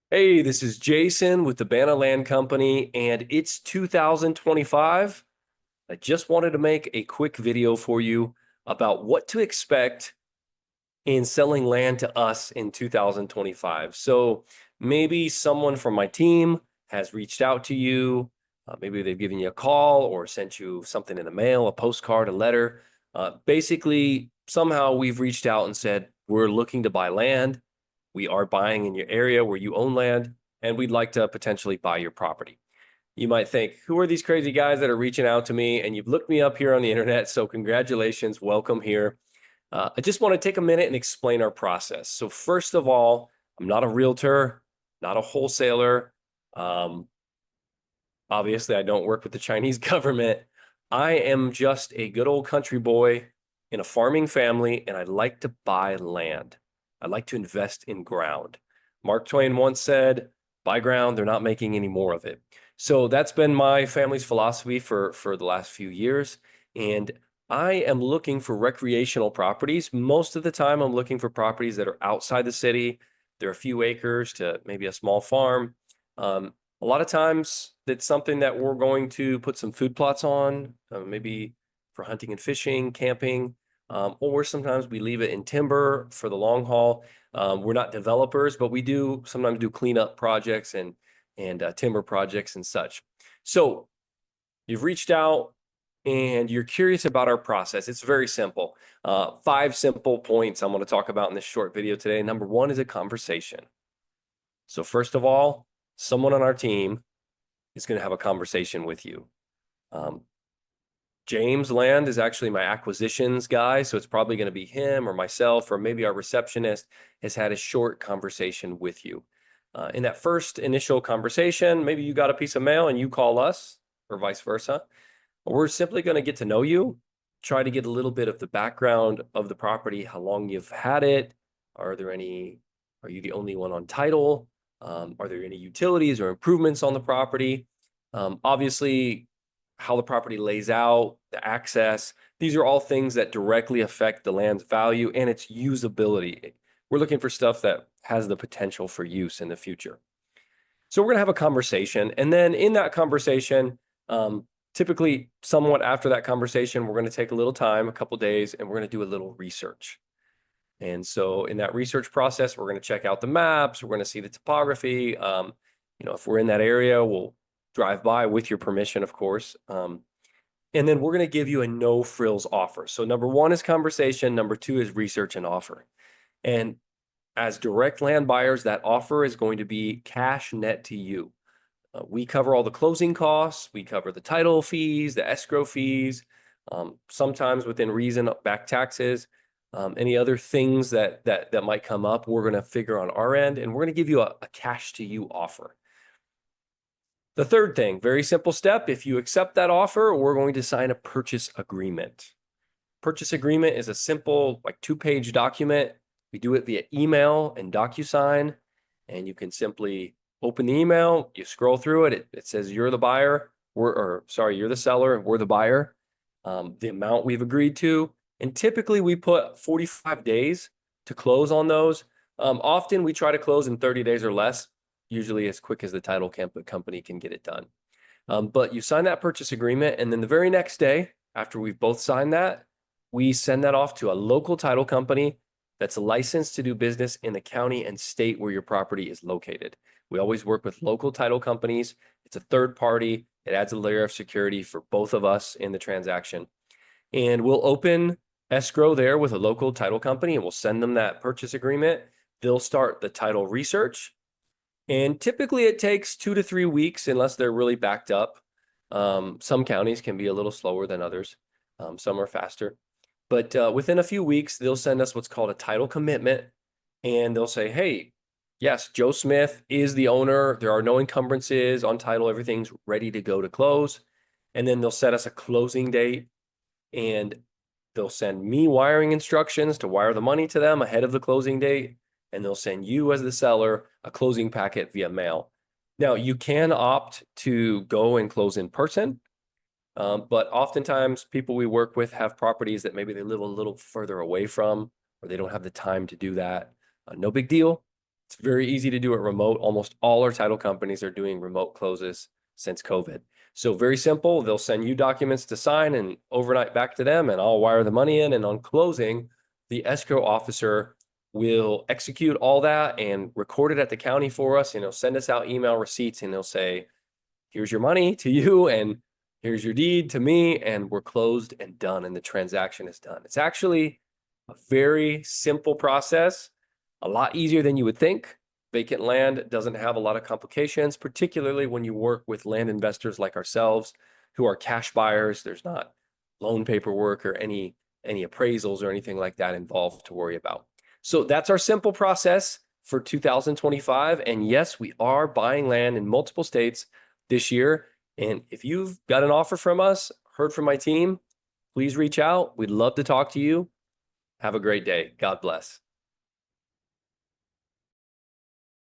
Hey, this is Jason with the Banaland Company, and it's 2025. I just wanted to make a quick video for you about what to expect in selling land to us in 2025. So maybe someone from my team has reached out to you. Maybe they've given you a call or sent you something in the mail, a postcard, a letter. Basically, somehow we've reached out and said, we're looking to buy land. We are buying in your area where you own land, and we'd like to potentially buy your property. You might think, who are these crazy guys that are reaching out to me? And you've looked me up here on the internet. So, congratulations. Welcome here. I just want to take a minute and explain our process. So, first of all, I'm not a realtor, not a wholesaler. Um, Obviously, I don't work with the Chinese government. I am just a good old country boy in a farming family, and I like to buy land. I like to invest in ground. Mark Twain once said, buy ground, they're not making any more of it. So that's been my family's philosophy for the last few years. And I am looking for recreational properties. Most of the time, I'm looking for properties that are outside the city. They're a few acres to maybe a small farm. A lot of times, it's something that we're going to put some food plots on, maybe for hunting and fishing, camping, or sometimes we leave it in timber for the long haul. We're not developers, but we do sometimes do cleanup projects and timber projects and such. So you've reached out and you're curious about our process. It's very simple. Five simple points I'm going to talk about in this short video today. Number one is a conversation. So first of all, someone on our team is going to have a conversation with you. Um, James Land is actually my acquisitions guy, so it's probably going to be him or myself, or maybe our receptionist has had a short conversation with you. In that first initial conversation, maybe you got a piece of mail and you call us, or vice versa. We're simply going to get to know you, try to get a little bit of the background of the property, how long you've had it. Are you the only one on title? Are there any utilities or improvements on the property? Obviously, how the property lays out, the access. These are all things that directly affect the land's value and its usability. We're looking for stuff that has the potential for use in the future. So we're going to have a conversation. And then in that conversation, typically somewhat after that conversation, we're going to take a little time, a couple days, and we're going to do a little research. And so in that research process, we're going to check out the maps. We're going to see the topography. If we're in that area, we'll drive by with your permission, of course. And then we're going to give you a no frills offer. So number one is conversation. Number two is research and offer. And as direct land buyers, that offer is going to be cash net to you. We cover all the closing costs. We cover the title fees, the escrow fees, sometimes within reason, back taxes, any other things that might come up. We're going to figure on our end, and we're going to give you a cash to you offer. The third thing, very simple step. If you accept that offer, we're going to sign a purchase agreement. Purchase agreement is a simple, like 2-page document. We do it via email and DocuSign, and you can simply open the email, you scroll through it. It says you're the buyer, you're the seller, we're the buyer. The amount we've agreed to, and typically we put 45 days to close on those. Often we try to close in 30 days or less, usually as quick as the title company can get it done. But you sign that purchase agreement, and then the very next day, after we've both signed that, we send that off to a local title company that's licensed to do business in the county and state where your property is located. We always work with local title companies. It's a third party. It adds a layer of security for both of us in the transaction. And we'll open escrow there with a local title company, and we'll send them that purchase agreement. They'll start the title research. And typically it takes 2 to 3 weeks unless they're really backed up. Some counties can be a little slower than others. Some are faster. But within a few weeks, they'll send us what's called a title commitment. And they'll say, hey, yes, Joe Smith is the owner. There are no encumbrances on title. Everything's ready to go to close. And then they'll set us a closing date. And they'll send me wiring instructions to wire the money to them ahead of the closing date. And they'll send you as the seller a closing packet via mail. Now, you can opt to go and close in person, but oftentimes people we work with have properties that maybe they live a little further away from, or they don't have the time to do that. No big deal. It's very easy to do it remote. Almost all our title companies are doing remote closes since COVID. So very simple. They'll send you documents to sign and overnight back to them, and I'll wire the money in. And on closing, the escrow officer will execute all that and record it at the county for us. And he'll send us out email receipts, and he'll say, here's your money to you, and here's your deed to me, and we're closed and done, and the transaction is done. It's actually a very simple process, a lot easier than you would think. Vacant land doesn't have a lot of complications, particularly when you work with land investors like ourselves who are cash buyers. There's not loan paperwork or any appraisals or anything like that involved to worry about. So that's our simple process for 2025. And yes, we are buying land in multiple states this year. And if you've got an offer from us, heard from my team, please reach out. We'd love to talk to you. Have a great day. God bless.